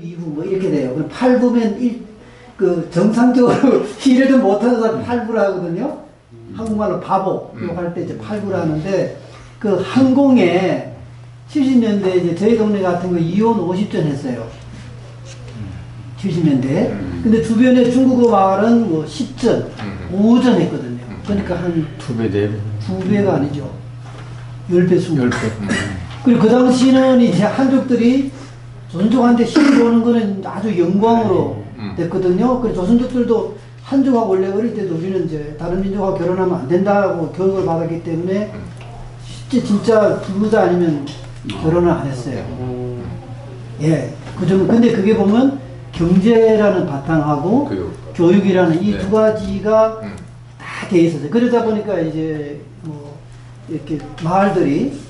2부 뭐 이렇게 돼요. 그럼 8부면 그 정상적으로 일을 못하는 사람 8부를 하거든요. 한국말로 바보 할 때 이제 8부를 하는데 그 항공에 70년대 이제 저희 동네 같은 거 이혼 50전 했어요. 70년대. 근데 주변에 중국어 마을은 뭐 10전, 5전 했거든요. 그러니까 한 2배, 4배. 2배가 아니죠. 10배, 20배. 그리고 그 당시는 이제 한족들이 조선족한테 시집 오는 거는 아주 영광으로 됐거든요. 그래서 조선족들도 한족하고 원래 어릴 때도 우리는 이제 다른 민족하고 결혼하면 안 된다고 교육을 받았기 때문에 진짜 부자 아니면 결혼을 안 했어요. 예. 그 점, 근데 그게 보면 경제라는 바탕하고 교육이라는 이 두 가지가 다 돼 있었어요. 그러다 보니까 이제 뭐 이렇게 마을들이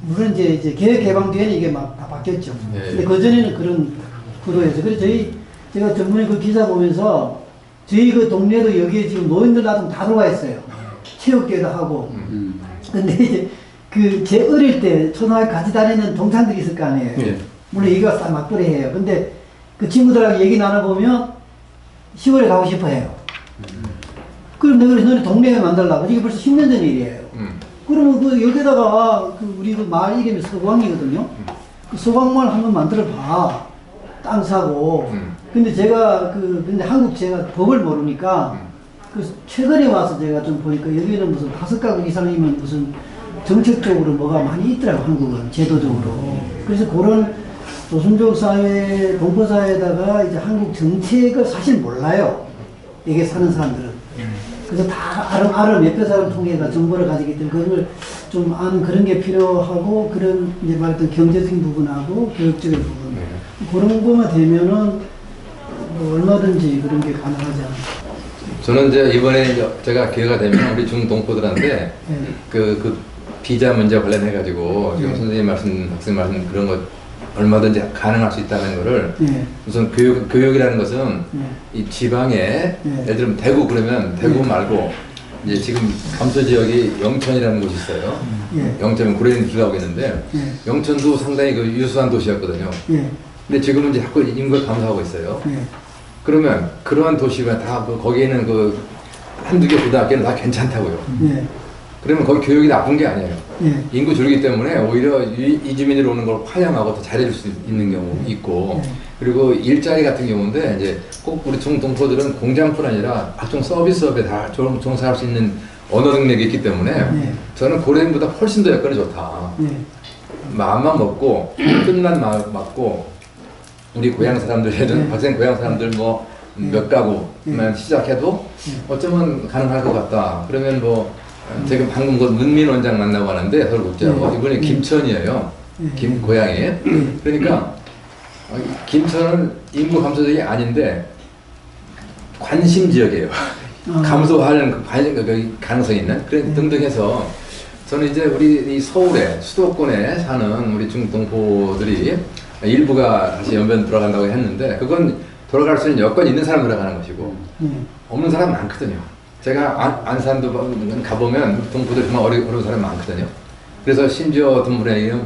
물론 이제 개혁 개방 뒤에는 이게 막 다 바뀌었죠. 근데 그 전에는 그런 구도였어요. 그래서 제가 전문에 그 기사 보면서 저희 그 동네도 여기에 지금 노인들 나동 다 들어와 있어요. 체육계도 하고. 근데 이제 제 어릴 때 초등학교 같이 다니는 동창들이 있을 거 아니에요. 물론 얘기가 다 맞벌이해요. 근데 그 친구들하고 얘기 나눠보면 시골에 가고 싶어 해요. 그럼 내가 너네 동네에 만들라고. 이게 벌써 10년 전 일이에요. 그러면 여기다가 우리 그 마을 이름이 서광이거든요. 그 서광마을 한번 만들어 봐. 땅 사고. 근데 제가 근데 제가 법을 모르니까 최근에 와서 제가 좀 보니까 여기는 무슨 5가구 이상이면 무슨 정책적으로 뭐가 많이 있더라고, 한국은. 제도적으로. 그래서 그런 조선족 사회, 동포 사회에다가 이제 한국 정책을 사실 몰라요. 여기 사는 사람들은. 그래서 다 몇몇 사람 통해가 정보를 가지기 때문에 그걸 좀 아는 그런 게 필요하고, 그런 이제 말했던 경제적인 부분하고 교육적인 부분. 그런 거만 되면은 뭐 얼마든지 그런 게 가능하지 않을까. 저는 이제 이번에 제가 기회가 되면 우리 중동포들한테 그 비자 문제 관련해가지고 지금 선생님 말씀, 학생 말씀 그런 것 얼마든지 가능할 수 있다는 거를 우선 교육이라는 것은 이 지방에 예를 들면 대구 그러면 대구 말고 이제 지금 감소 지역이 영천이라는 곳이 있어요. 영천은 구례인 들어가고 있는데 영천도 상당히 그 유수한 도시였거든요. 근데 지금은 이제 자꾸 인구가 감소하고 있어요. 그러면 그러한 도시가 다 거기에는 그 한두 개 고등학교는 다 괜찮다고요. 그러면 거기 교육이 나쁜 게 아니에요. 인구 줄기 때문에 오히려 이주민으로 오는 걸 환영하고 더 잘해줄 수 있는 경우 있고, 그리고 일자리 같은 경우인데 이제 꼭 우리 중동포들은 공장뿐 아니라 각종 서비스업에 다 종사할 수 있는 언어 능력이 있기 때문에 저는 고려인보다 훨씬 더 여건이 좋다. 마음만 먹고 끝난 마음 먹고 우리 고향 사람들, 학생 고향 사람들 뭐 몇 가구만 시작해도 어쩌면 가능할 것 같다. 그러면 뭐 지금 방금 그 문민 원장 만나고 하는데 서울국제하고 이분이 김천이에요. 고향이. 그러니까 김천은 인구 감소 지역이 아닌데 관심 지역이에요. 감소하는 그 가능성이 있는 그런 등등 해서 저는 이제 우리 이 서울에 수도권에 사는 우리 중동포들이 일부가 다시 연변 돌아간다고 했는데 그건 돌아갈 수 있는 여건이 있는 사람 돌아가는 것이고 없는 사람 많거든요. 제가 안산도 가보면 동포들 정말 어려운 사람이 많거든요. 그래서 심지어 어떤 분에게는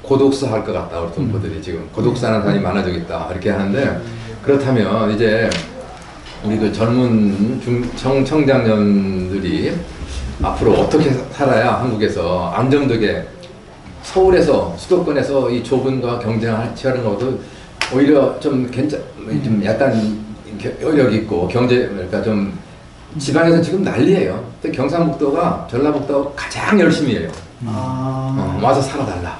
고독사 할 것 같다. 우리 동포들이 지금 고독사 하는 사람이 많아지겠다 이렇게 하는데, 그렇다면 이제 우리 그 젊은 청장년들이 앞으로 어떻게 살아야 한국에서 안정되게 서울에서 수도권에서 이 좁은과 경쟁을 치열한 것도 오히려 좀 좀 약간 여력 있고 그러니까 좀 지방에서 지금 난리예요. 경상북도가 전라북도 가장 열심히 해요. 와서 살아달라.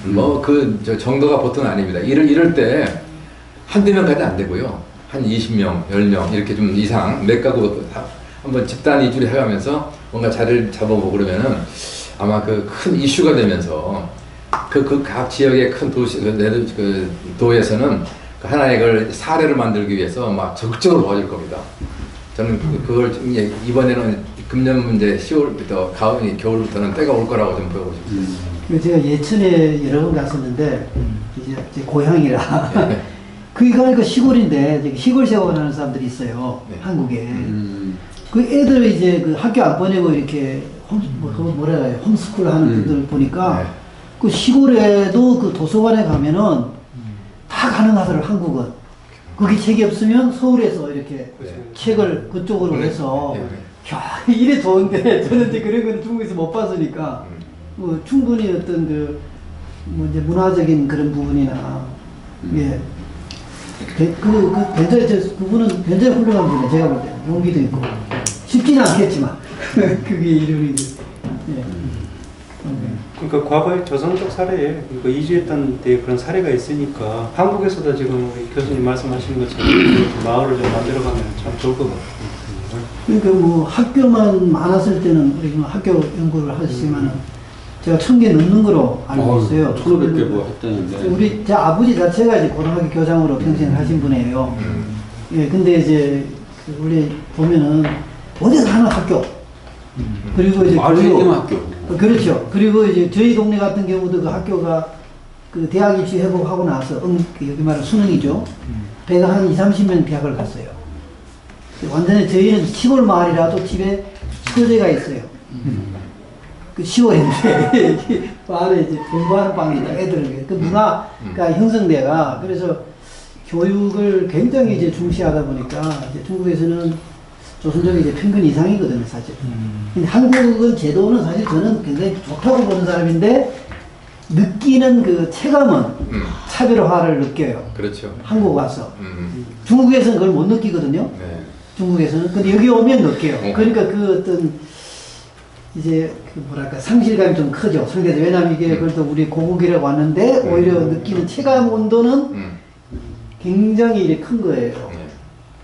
뭐 그 정도가 보통 아닙니다. 이럴 때 한두 명까지 안 되고요. 한 20명, 10명 이렇게 좀 이상 몇 가구 한번 집단 이주를 해가면서 뭔가 자리를 잡아보고 그러면은 아마 그 큰 이슈가 되면서 그 각 지역의 큰 도시, 그 도에서는 하나의 걸 사례를 만들기 위해서 막 적극적으로 도와줄 겁니다. 저는 그걸 이번에는 금년 문제 10월부터 겨울부터는 때가 올 거라고 좀 보고 싶습니다. 제가 예천에 여러 번 갔었는데 이제 고향이라 그러니까 시골인데 시골 생활하는 사람들이 있어요. 한국에. 그 애들 이제 그 학교 안 보내고 이렇게 뭐라 해요? 홈스쿨 하는 분들 보니까 그 시골에도 그 도서관에 가면은 다 가능하더라고요, 한국은. 거기 책이 없으면 서울에서 이렇게 네. 책을 그쪽으로 네. 해서, 네. 야, 이래 좋은데, 저는 이제 그런 건 중국에서 못 봤으니까, 뭐, 충분히 어떤 뭐, 이제 문화적인 그런 부분이나, 예. 그분은 굉장히 훌륭한 분이에요, 제가 볼 때는. 용기도 있고. 쉽지는 않겠지만, 그게 이름이, 예. 그러니까 과거에 조선족 사례에 그 이주했던 때 그런 사례가 있으니까 한국에서도 지금 우리 교수님 말씀하시는 것처럼 마을을 좀 만들어가면 참 좋을 것 같아요. 그러니까 뭐 학교만 많았을 때는 우리 학교 연구를 하시지만은 제가 1000개 넘는 거로 알고 있어요. 1500개 뭐 했다는데. 우리 제 아버지 자체가 이제 고등학교 교장으로 평생 하신 분이에요. 예, 근데 이제 우리 보면은 어디서 하는 학교. 그리고 이제 마을에 있는 학교. 그렇죠. 그리고 이제 저희 동네 같은 경우도 그 학교가 그 대학 입시 회복하고 나서 여기 말하는 수능이죠. 배가 한 20-30명 대학을 갔어요. 완전히 저희는 시골 마을이라도 집에 서재가 있어요. 그 시골인데 마을에 이제 공부하는 방이 있다. 애들은 그 문화가 형성돼가 그래서 교육을 굉장히 이제 중시하다 보니까 이제 중국에서는 조선족이 이제 평균 이상이거든요, 사실. 근데 한국은 제도는 사실 저는 굉장히 좋다고 보는 사람인데 느끼는 그 체감은 차별화를 느껴요. 그렇죠. 한국 와서. 중국에서는 그걸 못 느끼거든요. 네. 중국에서는. 근데 여기 오면 느껴요. 그러니까 그 어떤 이제 그 뭐랄까 상실감이 좀 크죠. 상대적. 왜냐면 이게 그래도 우리 고국이라고 왔는데 오히려 느끼는 체감 온도는 굉장히 이렇게 큰 거예요.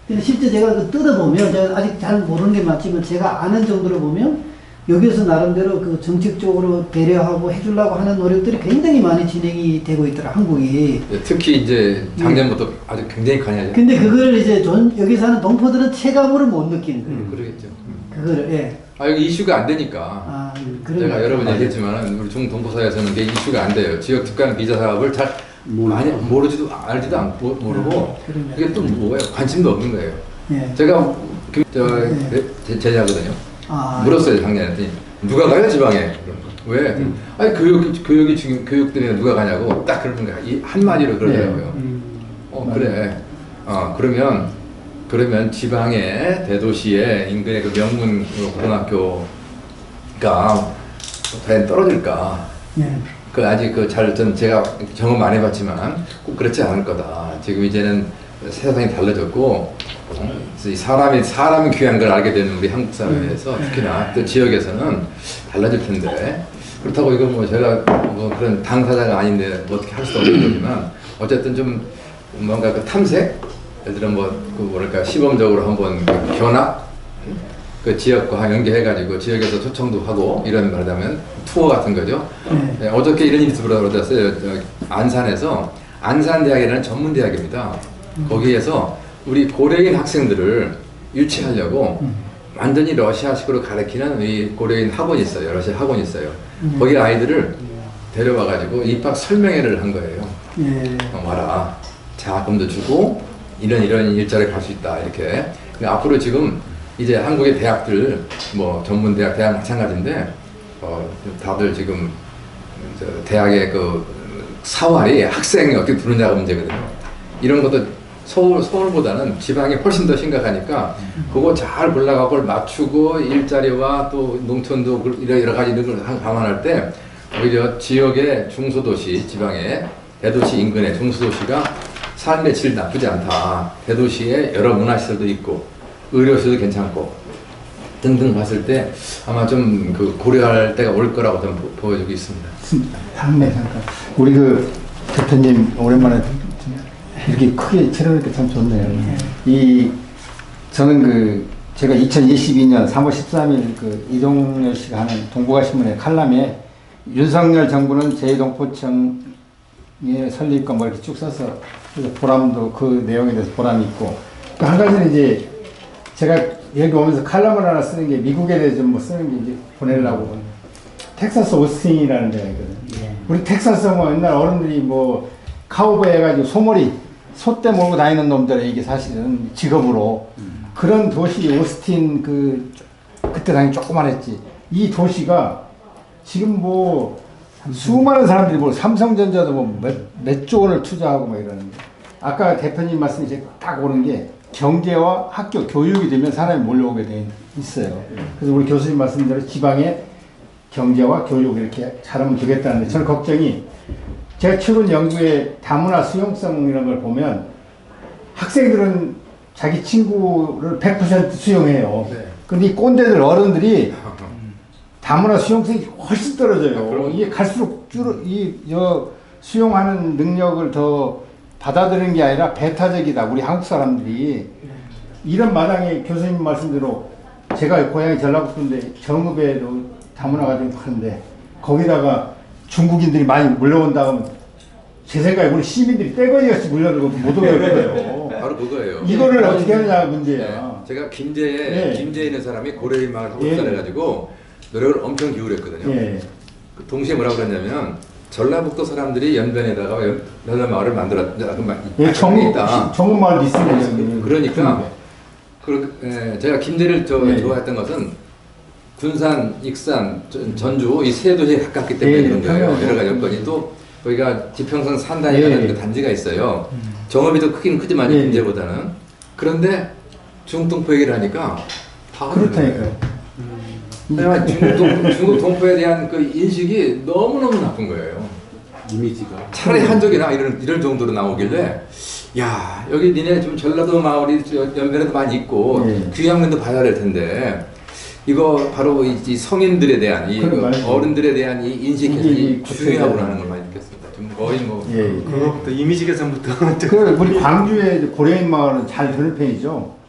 근데 실제 제가 그 뜯어보면, 제가 아직 잘 모르는 게 맞지만, 제가 아는 정도로 보면, 여기서 나름대로 그 정책적으로 배려하고 해주려고 하는 노력들이 굉장히 많이 진행이 되고 있더라, 한국이. 특히 이제 작년부터 아주 굉장히 강하죠. 근데 그걸 이제 여기 사는 동포들은 체감으로 못 느끼는 거예요. 그러겠죠. 그거를, 예. 여기 이슈가 안 되니까. 아, 제가 여러 번 얘기했지만, 우리 중동포사에서는 그게 이슈가 안 돼요. 지역 특강 비자 사업을 잘 많이 모르지도 알지도 않고 모르고 이게 또 뭐예요? 관심도 없는 거예요. 예. 제가 제자거든요. 물었어요 작년에. 누가 가요 지방에? 왜? 아니 교육이 지금 교육들이 누가 가냐고 딱 그러는 거야. 이 한마디로 그러더라고요. 그래. 그러면 지방의 대도시에 인근의 그 명문 고등학교가 과연 떨어질까? 예. 그 아직 제가 경험 안 해봤지만 꼭 그렇지 않을 거다. 지금 이제는 세상이 달라졌고 사람이 귀한 걸 알게 되는 우리 한국 사회에서 특히나 또 지역에서는 달라질 텐데 그렇다고 이거 뭐 제가 뭐 그런 당사자가 아닌데 뭐 어떻게 할 수도 없는 거지만 어쨌든 좀 뭔가 그 탐색 예를 들어 뭐랄까 시범적으로 한번 그 견학 그 지역과 연계해가지고 지역에서 초청도 하고 이런 말하자면 투어 같은 거죠. 네, 어저께 이런 일이 벌어졌어요. 안산에서 안산대학이라는 전문대학입니다. 거기에서 우리 고려인 학생들을 유치하려고 완전히 러시아식으로 가르치는 이 고려인 학원이 있어요. 러시아 학원이 있어요. 거기 아이들을 데려와가지고 입학 설명회를 한 거예요. 와라. 자금도 주고 이런 일자리에 갈 수 있다. 이렇게. 앞으로 지금 이제 한국의 대학들, 뭐 전문대학, 대학 마찬가지인데, 다들 지금 대학의 그 사활이 학생이 어떻게 두느냐가 문제거든요. 이런 것도 서울보다는 지방이 훨씬 더 심각하니까 그거 잘 골라가고 그걸 맞추고 일자리와 또 농촌도 여러 가지 걸 감안할 때 오히려 지역의 중소도시, 지방의 대도시 인근의 중소도시가 삶의 질 나쁘지 않다. 대도시에 여러 문화시설도 있고 의료시설도 괜찮고 등등 봤을 때 아마 좀 그 고려할 때가 올 거라고 좀 보여주고 있습니다. 잠깐 우리 그 대표님 오랜만에 이렇게 크게 치러니까 참 좋네요. 저는 제가 2022년 3월 13일 그 이동열 씨가 하는 동북아신문의 칼럼에 윤석열 정부는 제2동포청의 설립과 뭐 이렇게 쭉 써서 보람도 그 내용에 대해서 보람이 있고 또 한 가지는 이제 제가 여기 오면서 칼럼을 하나 쓰는 게 미국에 대해서 좀 뭐 쓰는 게 이제 보내려고 텍사스 오스틴이라는 데가 있거든. 우리 텍사스 뭐 옛날 어른들이 뭐 카우보이 해가지고 소떼 몰고 다니는 놈들의 이게 사실은 직업으로 그런 도시 오스틴 그때 당연히 조그만했지. 이 도시가 지금 뭐 수많은 사람들이 뭐 삼성전자도 뭐 몇 조 원을 투자하고 뭐 이러는데 아까 대표님 말씀이 이제 딱 오는 게 경제와 학교 교육이 되면 사람이 몰려오게 돼 있어요. 그래서 우리 교수님 말씀대로 지방에 경제와 교육 이렇게 잘하면 되겠다는데 저는 걱정이 제가 최근 연구에 다문화 수용성 이런 걸 보면 학생들은 자기 친구를 100% 수용해요. 네. 근데 이 꼰대들 어른들이 다문화 수용성이 훨씬 떨어져요. 이게 갈수록 수용하는 능력을 더 받아들이는 게 아니라 배타적이다. 우리 한국 사람들이 이런 마당에 교수님 말씀대로 제가 고향이 전라북도인데 정읍에도 다문화가 좀 많은데 거기다가 중국인들이 많이 물려온다 하면 제 생각에 우리 시민들이 떼거지같이 물려들고 못 오게 할 거예요. 바로 그거예요. 이거를 어떻게 하느냐가 문제야. 네. 제가 김제에 있는 사람이 고려인 마을 하고 예. 해가지고 노력을 엄청 기울였거든요. 예. 그 동시에 뭐라고 그랬냐면 전라북도 사람들이 연변에다가 연변 마을을 만들었다. 예, 정읍 마을도 있습니다. 그러니까 제가 김제를 좋아했던 것은 군산, 익산, 전주 이 세 도시에 가깝기 때문에 그런 거예요. 여러 가지 여건이 또 거기가 지평선 산단이라는 그 단지가 있어요. 정읍이 더 크긴 크지만 김제보다는. 그런데 중동포 얘기를 하니까 다 그렇다니까요. 하지만 중국 동포에 대한 그 인식이 너무너무 나쁜 거예요. 이미지가. 차라리 한족이나 이럴 정도로 나오길래 야 여기 니네 좀 전라도 마을이 연변에도 많이 있고 귀향면도 봐야 될 텐데 이거 바로 이 성인들에 대한 이 어른들에 대한 이 인식 개선이 중요하구나 하는 걸 많이 느꼈습니다. 좀 거의 뭐 그것부터 이미지 개선부터. 우리 광주의 고려인 마을은 잘 되는 편이죠.